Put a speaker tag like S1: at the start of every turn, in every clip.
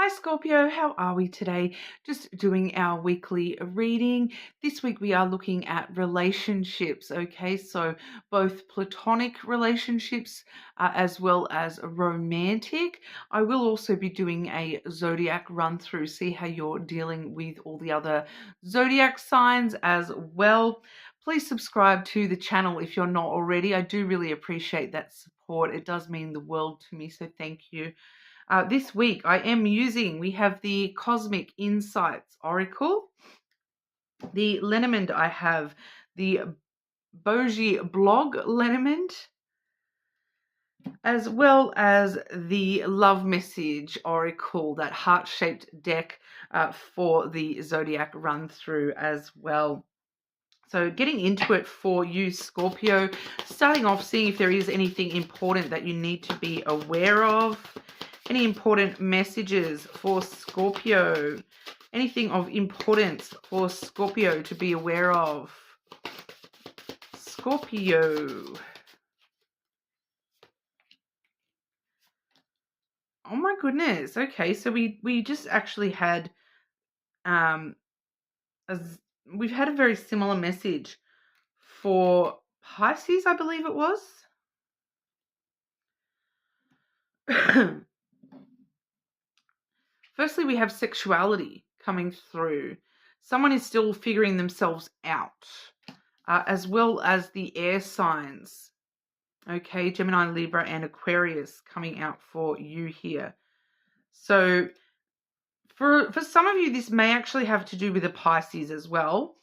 S1: Hi Scorpio, how are we today? Just doing our weekly reading. This week we are looking at relationships, okay? So both platonic relationships as well as romantic. I will also be doing a zodiac run through, see how you're dealing with all the other zodiac signs as well. Please subscribe to the channel if you're not already. I do really appreciate that support. It does mean the world to me, so thank you. This week we have the Cosmic Insights Oracle, the Lenormand I have, the Bogie Blog Lenormand, as well as the Love Message Oracle, that heart-shaped deck for the Zodiac run-through as well. So getting into it for you, Scorpio, starting off, seeing if there is anything important that you need to be aware of. Any important messages for Scorpio? Anything of importance for Scorpio to be aware of? Scorpio. Oh my goodness. Okay, so we just actually had we've had a very similar message for Pisces, I believe it was. Firstly, we have sexuality coming through. Someone is still figuring themselves out, as well as the air signs. Okay, Gemini, Libra, and Aquarius coming out for you here. So for some of you, this may actually have to do with the Pisces as well.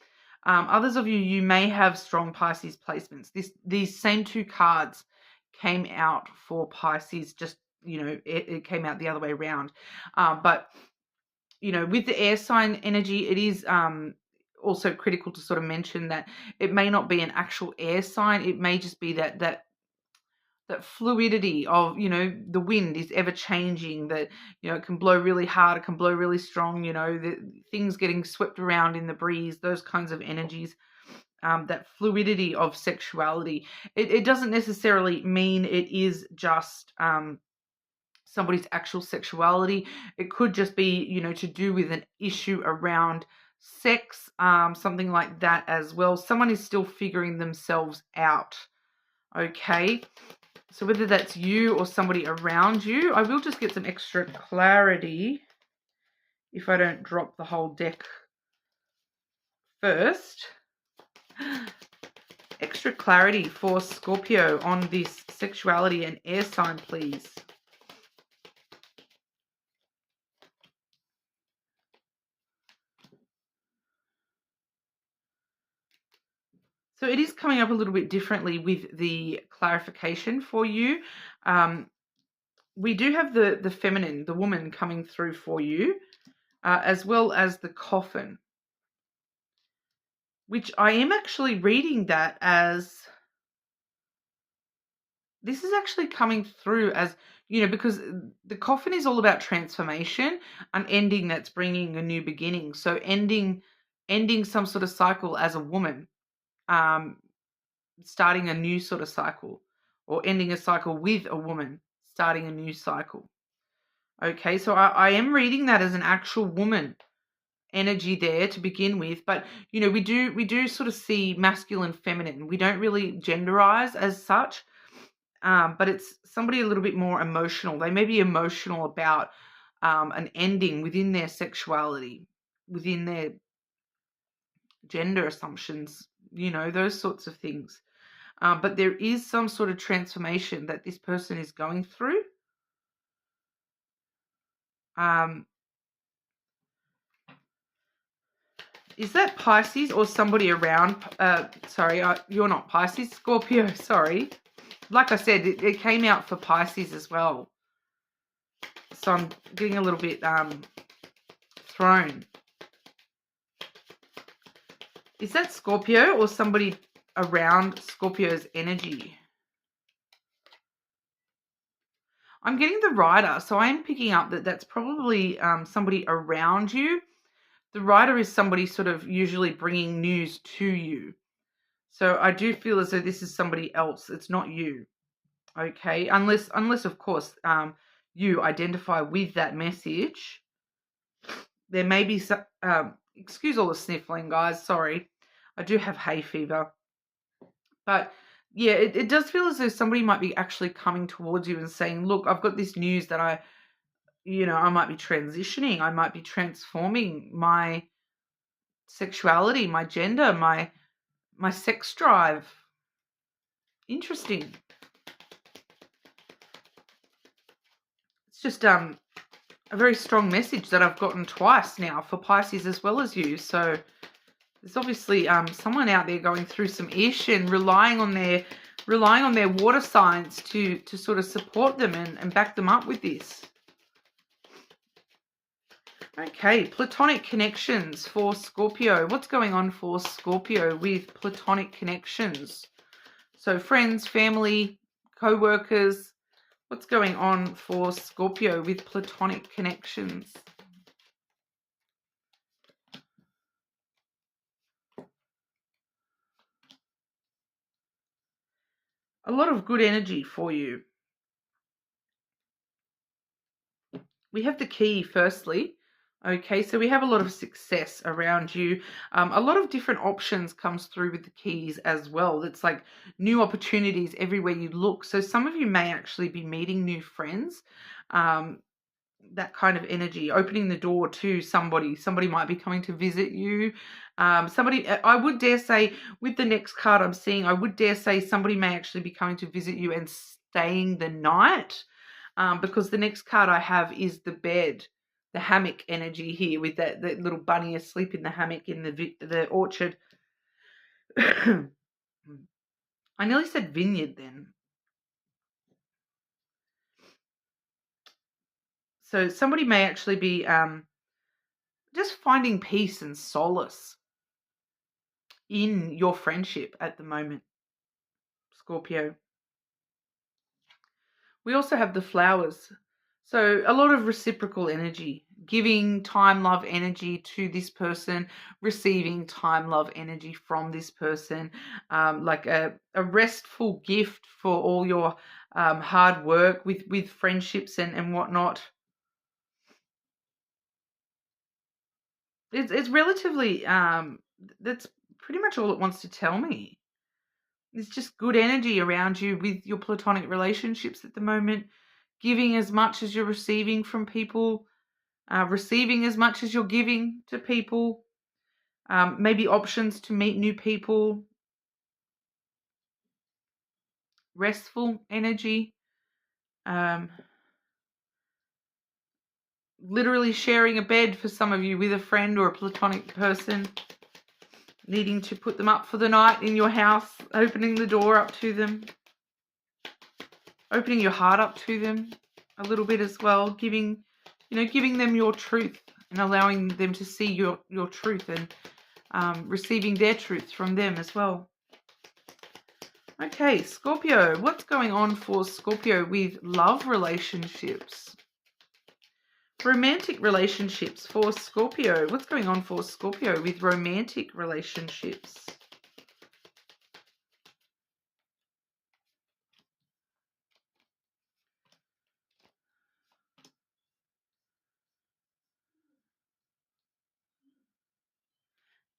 S1: Others of you may have strong Pisces placements. These same two cards came out for Pisces, just, it came out the other way around. But, with the air sign energy, it is also critical to sort of mention that it may not be an actual air sign. It may just be that fluidity of, the wind is ever changing, that, it can blow really hard, it can blow really strong, the things getting swept around in the breeze, those kinds of energies, that fluidity of sexuality. It doesn't necessarily mean it is just somebody's actual sexuality. It could just be, to do with an issue around sex, something like that as well. Someone is still figuring themselves out. Okay. So whether that's you or somebody around you, I will just get some extra clarity if I don't drop the whole deck first. Extra clarity for Scorpio on this sexuality and air sign, please. So it is coming up a little bit differently with the clarification for you. We do have the feminine, the woman coming through for you, as well as the coffin, which I am actually reading that as, this is actually coming through as, because the coffin is all about transformation, an ending that's bringing a new beginning. So ending some sort of cycle as a woman, starting a new sort of cycle, or ending a cycle with a woman, starting a new cycle. Okay, so I am reading that as an actual woman energy there to begin with, but we do sort of see masculine, feminine. We don't really genderize as such, but it's somebody a little bit more emotional. They may be emotional about an ending within their sexuality, within their gender assumptions, those sorts of things. But there is some sort of transformation that this person is going through. Is that Pisces or somebody around? Sorry, you're not Pisces. Scorpio, sorry. Like I said, it came out for Pisces as well. So I'm getting a little bit thrown. Is that Scorpio or somebody around Scorpio's energy? I'm getting the Rider, so I am picking up that that's probably somebody around you. The Rider is somebody sort of usually bringing news to you. So I do feel as though this is somebody else. It's not you. Okay, unless of course, you identify with that message. there may be some, excuse all the sniffling, guys. Sorry. I do have hay fever. But yeah, it does feel as though somebody might be actually coming towards you and saying, look, I've got this news that I might be transitioning. I might be transforming my sexuality, my gender, my sex drive. Interesting. It's just a very strong message that I've gotten twice now for Pisces as well as you. So there's obviously someone out there going through some ish and relying on their water signs to sort of support them and back them up with this. Okay, platonic connections for Scorpio. What's going on for Scorpio with platonic connections? So friends, family, co-workers. What's going on for Scorpio with platonic connections? A lot of good energy for you. We have the key firstly. Okay, so we have a lot of success around you. A lot of different options comes through with the keys as well. It's like new opportunities everywhere you look. So some of you may actually be meeting new friends. That kind of energy, opening the door to somebody. Somebody might be coming to visit you. I would dare say, with the next card I'm seeing, I would dare say somebody may actually be coming to visit you and staying the night. Because the next card I have is the bed, the hammock energy here with that little bunny asleep in the hammock in the orchard. I nearly said vineyard then. So somebody may actually be just finding peace and solace in your friendship at the moment, Scorpio. We also have the flowers. So a lot of reciprocal energy, giving time, love, energy to this person, receiving time, love, energy from this person, like a restful gift for all your hard work with friendships and whatnot. It's relatively, that's pretty much all it wants to tell me. It's just good energy around you with your platonic relationships at the moment, giving as much as you're receiving from people, receiving as much as you're giving to people, maybe options to meet new people, restful energy, literally sharing a bed for some of you with a friend or a platonic person, needing to put them up for the night in your house, opening the door up to them, opening your heart up to them a little bit as well, giving them your truth and allowing them to see your truth and receiving their truth from them as well. Okay, Scorpio, what's going on for Scorpio with love relationships? Romantic relationships for Scorpio. What's going on for Scorpio with romantic relationships?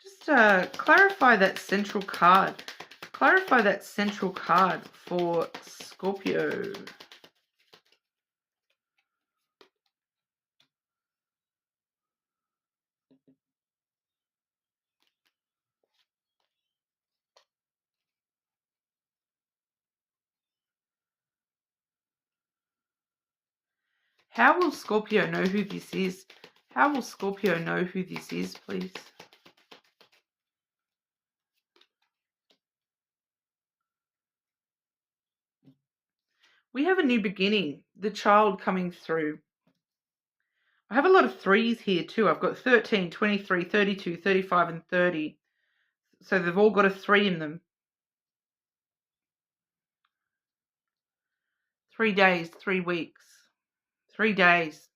S1: Just clarify that central card. Clarify that central card for Scorpio. How will Scorpio know who this is? How will Scorpio know who this is, please? We have a new beginning, the child coming through. I have a lot of threes here too. I've got 13, 23, 32, 35, and 30. So they've all got a 3 in them. 3 days, 3 weeks, 3 days.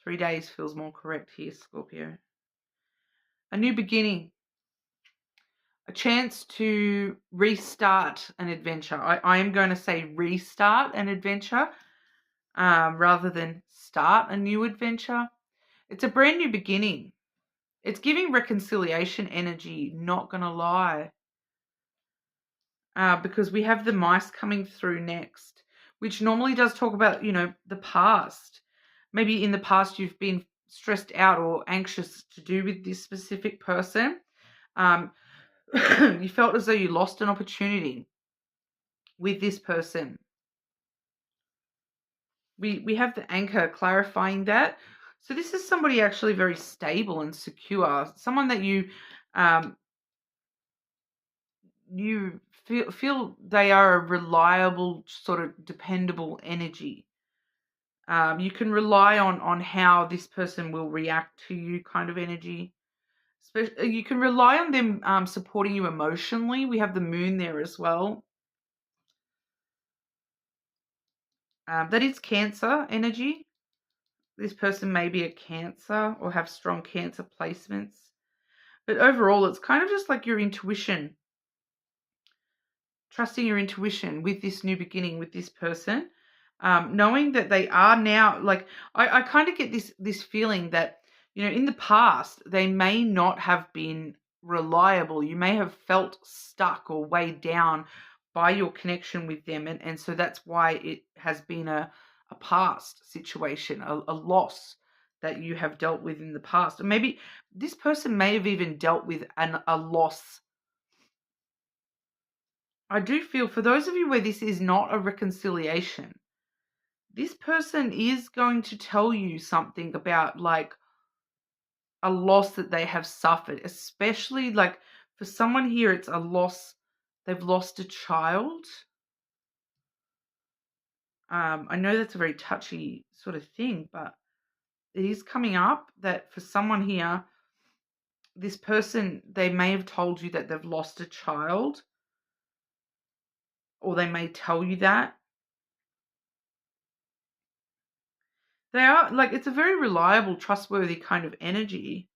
S1: 3 days feels more correct here, Scorpio. A new beginning. A chance to restart an adventure. I am going to say restart an adventure rather than start a new adventure. It's a brand new beginning. It's giving reconciliation energy, not going to lie. Because we have the mice coming through next, which normally does talk about, the past. Maybe in the past you've been stressed out or anxious to do with this specific person. You felt as though you lost an opportunity with this person. We have the anchor clarifying that. So this is somebody actually very stable and secure, someone that you feel they are a reliable, sort of dependable energy. You can rely on how this person will react to you, kind of energy. You can rely on them supporting you emotionally. We have the moon there as well. That is Cancer energy. This person may be a Cancer or have strong Cancer placements. But overall, it's kind of just like your intuition. Trusting your intuition with this new beginning with this person. Knowing that they are now, like, I kind of get this feeling that, in the past, they may not have been reliable. You may have felt stuck or weighed down by your connection with them. And so that's why it has been a past situation, a loss that you have dealt with in the past. And maybe this person may have even dealt with a loss. I do feel for those of you where this is not a reconciliation, this person is going to tell you something about, like, a loss that they have suffered, especially, like, for someone here, it's a loss. They've lost a child. I know that's a very touchy sort of thing, but it is coming up that for someone here, this person, they may have told you that they've lost a child, or they may tell you that. They are, like, it's a very reliable, trustworthy kind of energy.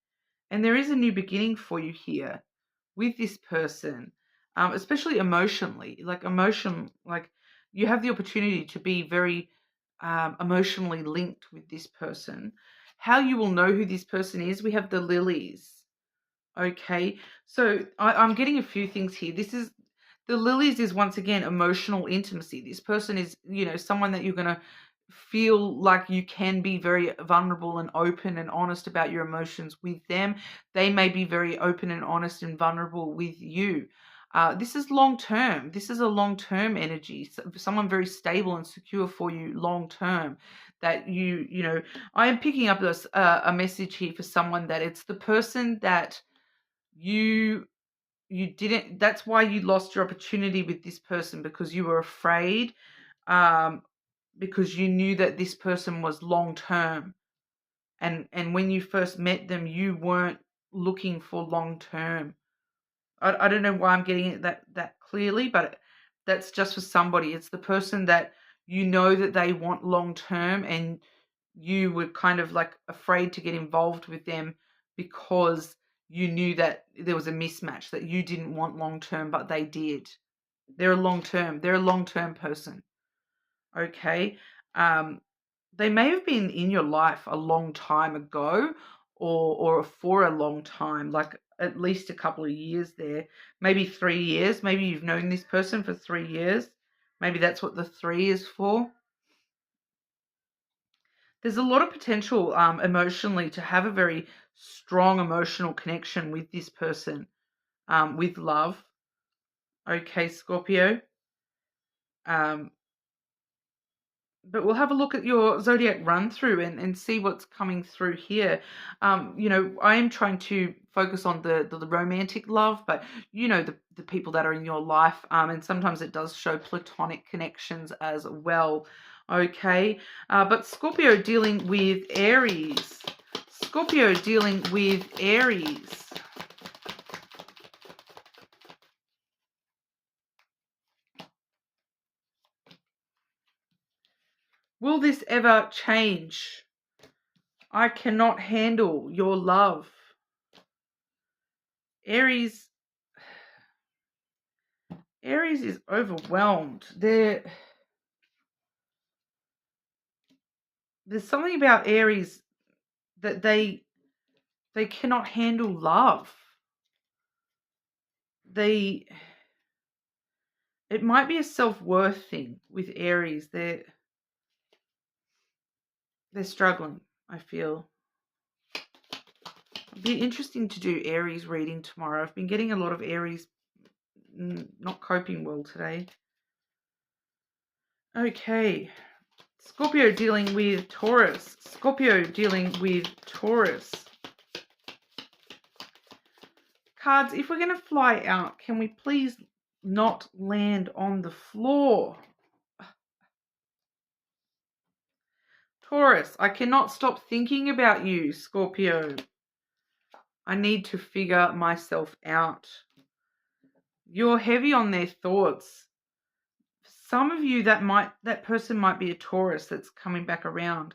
S1: And there is a new beginning for you here with this person, especially emotionally. Like, you have the opportunity to be very emotionally linked with this person. How you will know who this person is, we have the lilies. Okay, so I'm getting a few things here. The lilies is, once again, emotional intimacy. This person is, someone that you're going to feel like you can be very vulnerable and open and honest about your emotions with them. They may be very open and honest and vulnerable with you. This is long term. This is a long term energy. Someone very stable and secure for you long term. That I am picking up a message here for someone that it's the person that you didn't, that's why you lost your opportunity with this person, because you were afraid, because you knew that this person was long term, and when you first met them, you weren't looking for long term. I don't know why I'm getting it that clearly, but that's just for somebody. It's the person that that they want long term, and you were kind of like afraid to get involved with them because you knew that there was a mismatch, that you didn't want long term, but they did. They're a long term person. Okay. They may have been in your life a long time ago, or for a long time, like at least a couple of years there, maybe 3 years. Maybe you've known this person for 3 years. Maybe that's what the 3 is for. There's a lot of potential emotionally to have a very strong emotional connection with this person, with love. Okay, Scorpio. But we'll have a look at your zodiac run through and see what's coming through here. I am trying to focus on the romantic love, but the people that are in your life, and sometimes it does show platonic connections as well. Okay, but Scorpio dealing with Aries. Scorpio dealing with Aries. Will this ever change? I cannot handle your love. Aries is overwhelmed. There's something about Aries that they cannot handle love. It might be a self-worth thing with Aries. They're struggling, I feel. It'd be interesting to do Aries reading tomorrow. I've been getting a lot of Aries not coping well today. Okay. Scorpio dealing with Taurus. Scorpio dealing with Taurus. Cards, if we're going to fly out, can we please not land on the floor? Taurus, I cannot stop thinking about you, Scorpio. I need to figure myself out. You're heavy on their thoughts. Some of you, that person might be a Taurus that's coming back around.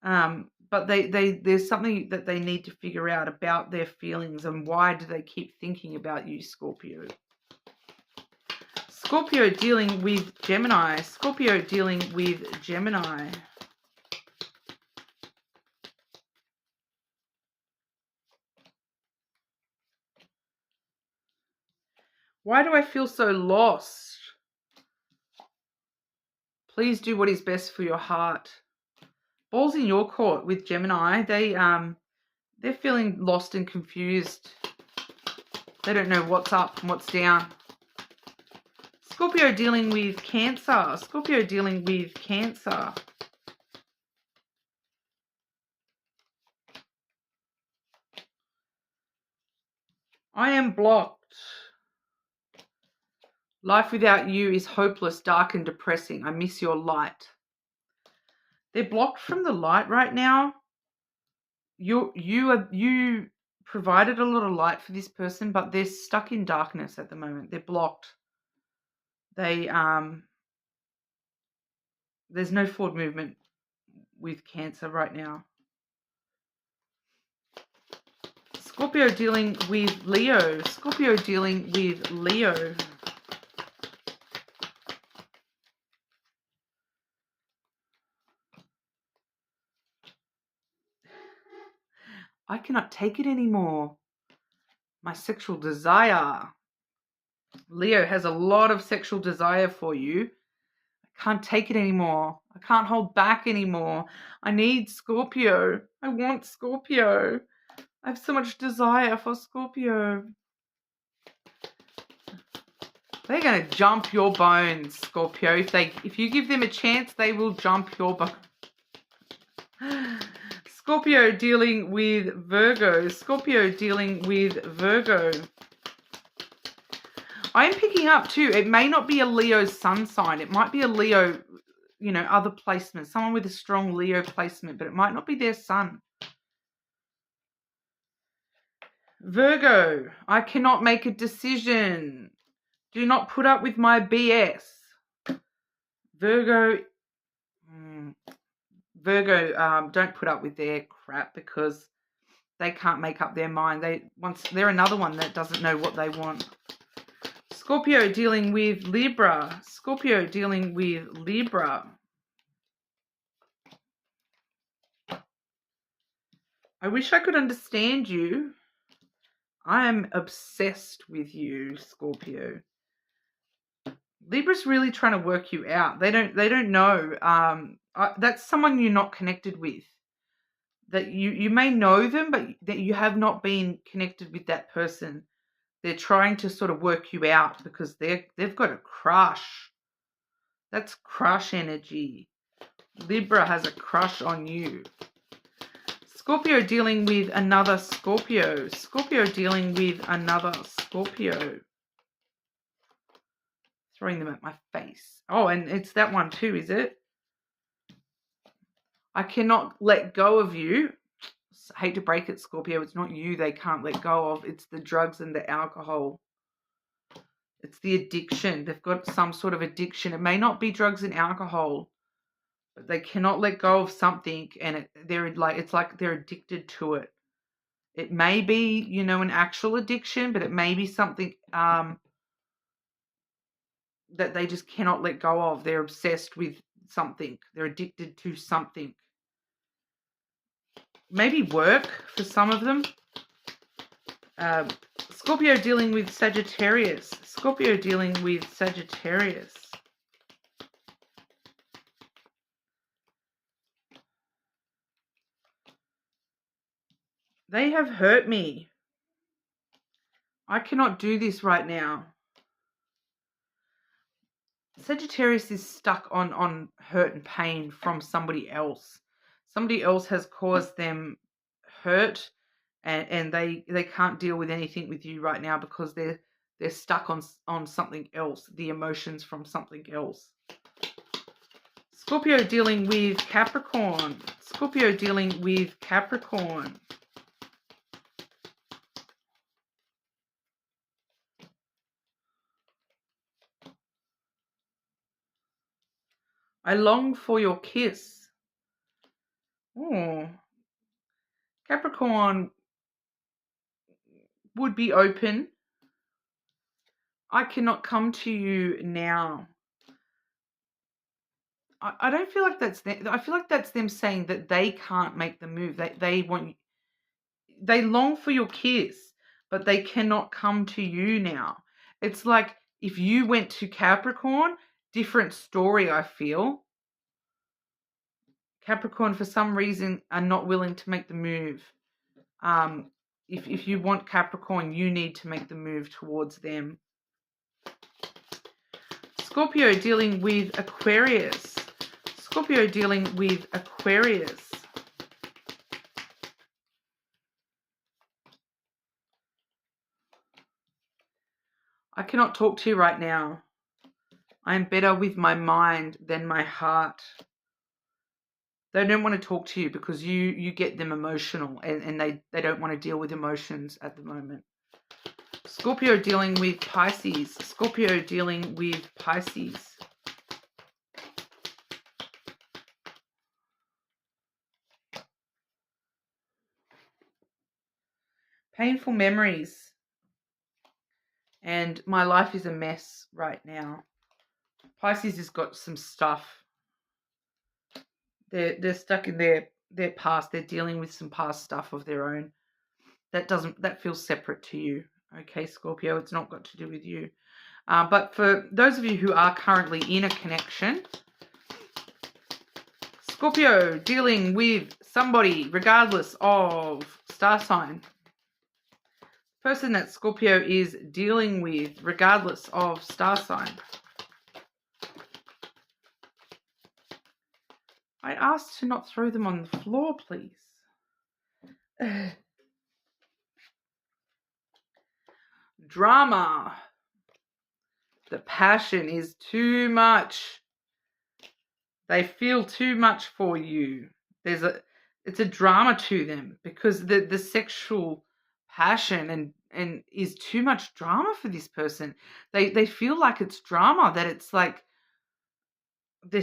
S1: But there's something that they need to figure out about their feelings and why do they keep thinking about you, Scorpio. Scorpio dealing with Gemini. Scorpio dealing with Gemini. Why do I feel so lost? Please do what is best for your heart. Ball's in your court with Gemini. They're feeling lost and confused. They don't know what's up and what's down. Scorpio dealing with Cancer. Scorpio dealing with Cancer. I am blocked. Life without you is hopeless, dark and depressing. I miss your light. They're blocked from the light right now. You provided a lot of light for this person, but they're stuck in darkness at the moment. They're blocked. There's no forward movement with Cancer right now. Scorpio dealing with Leo. Scorpio dealing with Leo. I cannot take it anymore. My sexual desire. Leo has a lot of sexual desire for you. I can't take it anymore. I can't hold back anymore. I need Scorpio. I want Scorpio. I have so much desire for Scorpio. They're going to jump your bones, Scorpio. If you give them a chance, they will jump your bones. Scorpio dealing with Virgo. Scorpio dealing with Virgo. I'm picking up too, it may not be a Leo sun sign. It might be a Leo, other placement. Someone with a strong Leo placement, but it might not be their sun. Virgo, I cannot make a decision. Do not put up with my BS. Virgo, don't put up with their crap because they can't make up their mind. They're another one that doesn't know what they want. Scorpio dealing with Libra. Scorpio dealing with Libra. I wish I could understand you. I am obsessed with you, Scorpio. Libra's really trying to work you out. They don't know. That's someone you're not connected with. That you may know them, but that you have not been connected with that person. They're trying to sort of work you out because they've got a crush. That's crush energy. Libra has a crush on you. Scorpio dealing with another Scorpio. Scorpio dealing with another Scorpio. Throwing them at my face. Oh, and it's that one too, is it? I cannot let go of you. I hate to break it, Scorpio. It's not you they can't let go of. It's the drugs and the alcohol. It's the addiction. They've got some sort of addiction. It may not be drugs and alcohol, but they cannot let go of something, and it's like they're addicted to it. It may be, an actual addiction, but it may be something that they just cannot let go of. They're obsessed with something. They're addicted to something. maybe work for some of them. Scorpio dealing with Sagittarius. Scorpio dealing with Sagittarius. They have hurt me. I cannot do this right now. Sagittarius is stuck on hurt and pain from somebody else. Somebody else has caused them hurt, and they can't deal with anything with you right now because they're stuck on something else, the emotions from something else. Scorpio dealing with Capricorn. Scorpio dealing with Capricorn. I long for your kiss. Oh, Capricorn would be open. I cannot come to you now. I don't feel like that's them. I feel like that's them saying that they can't make the move. They long for your kiss, but they cannot come to you now. It's like if you went to Capricorn, different story, I feel. Capricorn, for some reason, are not willing to make the move. If you want Capricorn, you need to make the move towards them. Scorpio dealing with Aquarius. Scorpio dealing with Aquarius. I cannot talk to you right now. I am better with my mind than my heart. They don't want to talk to you because you get them emotional, and they don't want to deal with emotions at the moment. Scorpio dealing with Pisces. Scorpio dealing with Pisces. Painful memories. And my life is a mess right now. Pisces has got some stuff. They're stuck in their past. They're dealing with some past stuff of their own. That feels separate to you. Okay, Scorpio, it's not got to do with you. But for those of you who are currently in a connection, Scorpio dealing with somebody regardless of star sign. Person that Scorpio is dealing with regardless of star sign. I asked to not throw them on the floor, please. Drama. The passion is too much. They feel too much for you. It's a drama to them because the sexual passion and is too much drama for this person. They feel like it's drama, that it's like I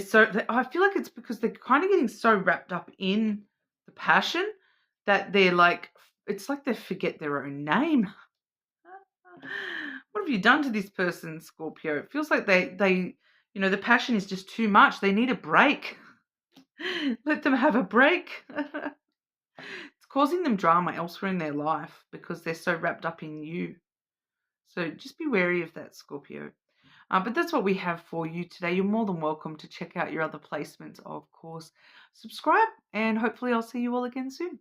S1: feel like it's because they're kind of getting so wrapped up in the passion that they're like, it's like they forget their own name. What have you done to this person, Scorpio? It feels like they the passion is just too much. They need a break. Let them have a break. It's causing them drama elsewhere in their life because they're so wrapped up in you. So just be wary of that, Scorpio. But that's what we have for you today. You're more than welcome to check out your other placements, of course. Subscribe, and hopefully I'll see you all again soon.